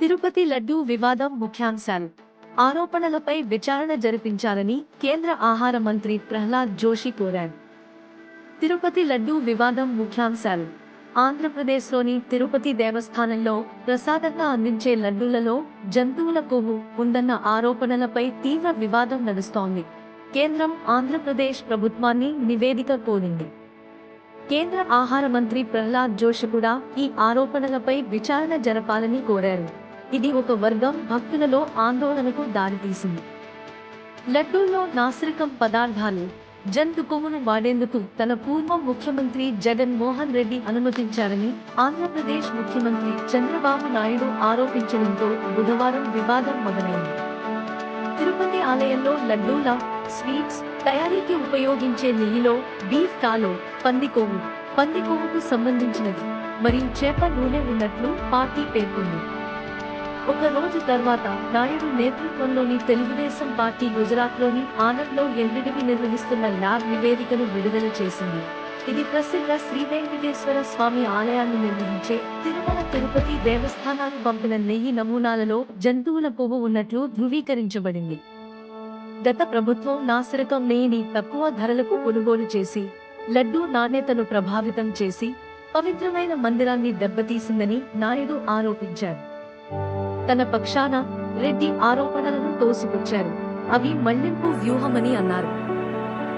తిరుపతి లడ్డూ వివాదం ముఖ్యాంశాలు. ఆరోపణలపై విచారణ జరిపించాలని కేంద్ర ఆహార మంత్రి ప్రహ్లాద్ జోషి కోరారు. తిరుపతి లడ్డూ వివాదం ముఖ్యాంశాలు. ఆంధ్రప్రదేశ్లోని తిరుపతి దేవస్థానంలో ప్రసాదంగా అందించే లడ్డూలలో జంతువుల కొవ్వు ఉందన్న ఆరోపణలపై తీవ్ర వివాదం నడుస్తోంది. కేంద్రం ఆంధ్రప్రదేశ్ ప్రభుత్వాన్ని నివేదిక కోరింది. కేంద్ర ఆహార మంత్రి ప్రహ్లాద్ జోషి కూడా ఈ ఆరోపణలపై విచారణ జరపాలని కోరారు. ఇది ఒక వర్గం భక్తులలో ఆందోళనకు దారితీసింది. లడ్డూల్లో నాసిరకం పదార్థాలు, జంతు కొవ్వును వాడేందుకు తన పూర్వ ముఖ్యమంత్రి జగన్ మోహన్ రెడ్డి అనుమతించారని ఆంధ్రప్రదేశ్ ముఖ్యమంత్రి చంద్రబాబు నాయుడు ఆరోపించడంతో బుధవారం వివాదం మొదలైంది. తిరుపతి ఆలయంలో లడ్డూల స్వీట్స్ తయారీకి ఉపయోగించే నెయ్యిలో బీఫ్ టాలో పంది కొవ్వుకు సంబంధించినది మరియు చేప నూనె ఉన్నట్లు పార్టీ పేర్కొంది. ఒక రోజు తర్వాత నాయుడు నేతృత్వంలోని తెలుగుదేశం పార్టీ గుజరాత్లోని ఆనంద్లో ఎల్లుడివి నిర్వహిస్తున్న ల్యాబ్ నివేదికను విడుదల చేసింది. ఇది ప్రసిద్ధ శ్రీ వెంకటేశ్వర స్వామి ఆలయాన్ని నిర్వహించే తిరుమల తిరుపతి దేవస్థానాలు పంపిన నెయ్యి నమూనాలలో జంతువుల కొవ్వు ఉన్నట్లు ధృవీకరించబడింది. గత ప్రభుత్వం నాసిరకం నెయ్యిని తక్కువ ధరలకు కొనుగోలు చేసి లడ్డూ నాణ్యతను ప్రభావితం చేసి పవిత్రమైన మందిరాన్ని దెబ్బతీసిందని నాయుడు ఆరోపించారు. తన పక్షాన రెడ్డి ఆరోపణలను తోసిపుచ్చారు. అవి మళ్లింపు వ్యూహమని అన్నారు.